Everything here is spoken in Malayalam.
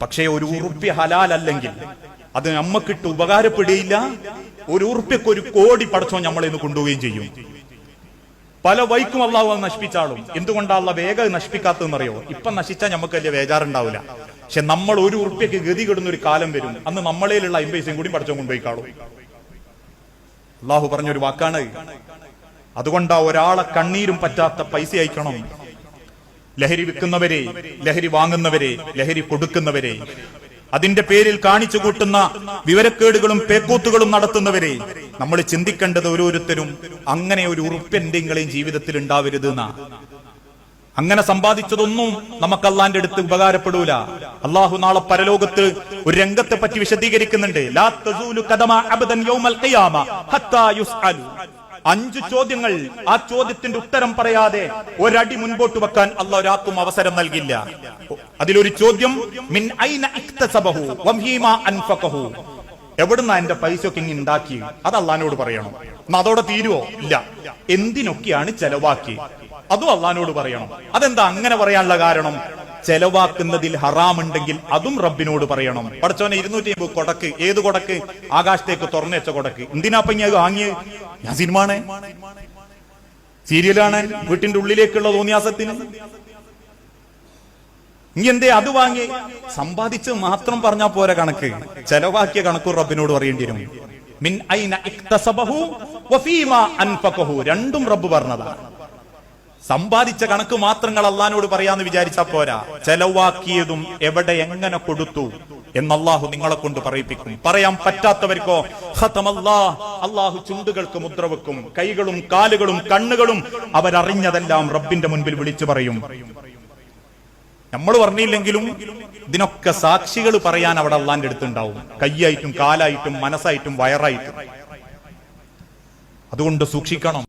പക്ഷേ ഒരു ഉറുപ്പ്യ ഹലാലല്ലെങ്കിൽ അത് നമ്മക്കിട്ട് ഉപകാരപ്പെടുകയില്ല. ഒരു ഉറുപ്പ്യക്ക് 1 കോടി പടച്ചോൻ നമ്മളെ ഇന്ന് കൊണ്ടുപോവുകയും ചെയ്യും. പല വൈക്കും അള്ളാഹു അത് നശിപ്പിച്ചാളും. എന്തുകൊണ്ടാ അള്ളാഹ് വേഗം നശിപ്പിക്കാത്തതെന്നറിയോ? ഇപ്പൊ നശിച്ചാൽ നമുക്ക് വലിയ ബേജാറുണ്ടാവില്ല. പക്ഷെ നമ്മൾ 1 ഉറുപ്പ്യക്ക് ഗതി കിടുന്ന ഒരു കാലം വരും, അന്ന് നമ്മളേലുള്ള 50 പൈസയും കൂടി പടച്ചോൻ കൊണ്ടുപോയിക്കാളും. അള്ളാഹു പറഞ്ഞൊരു വാക്കാണ്. അതുകൊണ്ടാ ഒരാളെ കണ്ണീരും പറ്റാത്ത പൈസ അയക്കണം. ലഹരി വിൽക്കുന്നവരെ, ലഹരി വാങ്ങുന്നവരെ, ലഹരി കൊടുക്കുന്നവരെ, അതിന്റെ പേരിൽ കാണിച്ചു കൂട്ടുന്ന വിവരക്കേടുകളും പേക്കൂത്തുകളും നടത്തുന്നവരെ നമ്മൾ ചിന്തിക്കേണ്ടത് ഓരോരുത്തരും അങ്ങനെ ഒരു ഉറുപ്പ്യന്റെയും ജീവിതത്തിൽ ഉണ്ടാവരുത് എന്നാ. അങ്ങനെ സമ്പാദിച്ചതൊന്നും നമുക്ക് അള്ളാന്റെ അടുത്ത് ഉപകാരപ്പെടൂല. അള്ളാഹു നാളെ പരലോകത്ത് ഒരു രംഗത്തെ പറ്റി വിശദീകരിക്കുന്നുണ്ട്. ലാ തസൂലു ഖദമ അബ്ദൻ യൗമൽ ഖിയാമ ഹത്താ യുസ്അലു. 5 ചോദ്യങ്ങൾ, ആ ചോദ്യത്തിന്റെ ഉത്തരം പറയാതെ ഒരടി മുൻപോട്ട് വെക്കാൻ അള്ളാഹ് ഒരാൾക്കും അവസരം നൽകില്ല. അതിലൊരു ചോദ്യം മിൻ ഐന ഇക്തസബഹു വഫീമാ അൻഫഖഹു. എവിടുന്നാ എന്റെ പൈസയൊക്കെ ഇങ്ങനെ ഉണ്ടാക്കി? അത് അള്ളാഹിനോട് പറയണം. അതോടെ തീരുവോ? ഇല്ല. എന്തിനൊക്കെയാണ് ചെലവാക്കി? അതും അള്ളാഹിനോട് പറയണം. അതെന്താ അങ്ങനെ പറയാനുള്ള കാരണം? ചെലവാക്കുന്നതിൽ ഹറാമുണ്ടെങ്കിൽ അതും റബ്ബിനോട് പറയണം. പടച്ചോനെ 250 കൊടക്ക്, ഏത് കൊടക്ക്? ആകാശത്തേക്ക് തുറന്നു വെച്ച കൊടക്ക്. എന്തിനാപ്പ ഞാൻ വാങ്ങിയത്? ഞാൻ സിനിമയാണ്, സീരിയലാണ്, വീട്ടിന്റെ ഉള്ളിലേക്കുള്ള തോന്നിയാസത്തിന്. ഇനി എന്തേ അത് വാങ്ങി? സമ്പാദിച്ച് മാത്രം പറഞ്ഞാ പോരെ കണക്ക്, ചെലവാക്കിയ കണക്ക് റബ്ബിനോട് പറയേണ്ടി വരും. മിൻ ഐന ഇക്തസബഹു വഫീമാ അൻഫഖഹു. രണ്ടും റബ്ബ് പറഞ്ഞതാണ്. സമ്പാദിച്ച കണക്ക് മാത്രങ്ങൾ അള്ളാഹിനോട് പറയാന്ന് വിചാരിച്ചാ പോരാ, ചെലവാക്കിയതും എവിടെ എങ്ങനെ കൊടുത്തു എന്ന് അള്ളാഹു നിങ്ങളെ കൊണ്ട് പറയിപ്പിക്കും. പറയാൻ പറ്റാത്തവർക്കോ അള്ളാഹു ചുണ്ടുകൾക്ക് മുദ്ര വെക്കും. കൈകളും കാലുകളും കണ്ണുകളും അവരറിഞ്ഞതെല്ലാം റബ്ബിന്റെ മുൻപിൽ വിളിച്ചു പറയും. നമ്മൾ പറഞ്ഞില്ലെങ്കിലും ഇതിനൊക്കെ സാക്ഷികൾ പറയാൻ അവിടെ അള്ളാന്റെ അടുത്തുണ്ടാവും. കൈയായിട്ടും കാലായിട്ടും മനസ്സായിട്ടും വയറായിട്ടും. അതുകൊണ്ട് സൂക്ഷിക്കണം.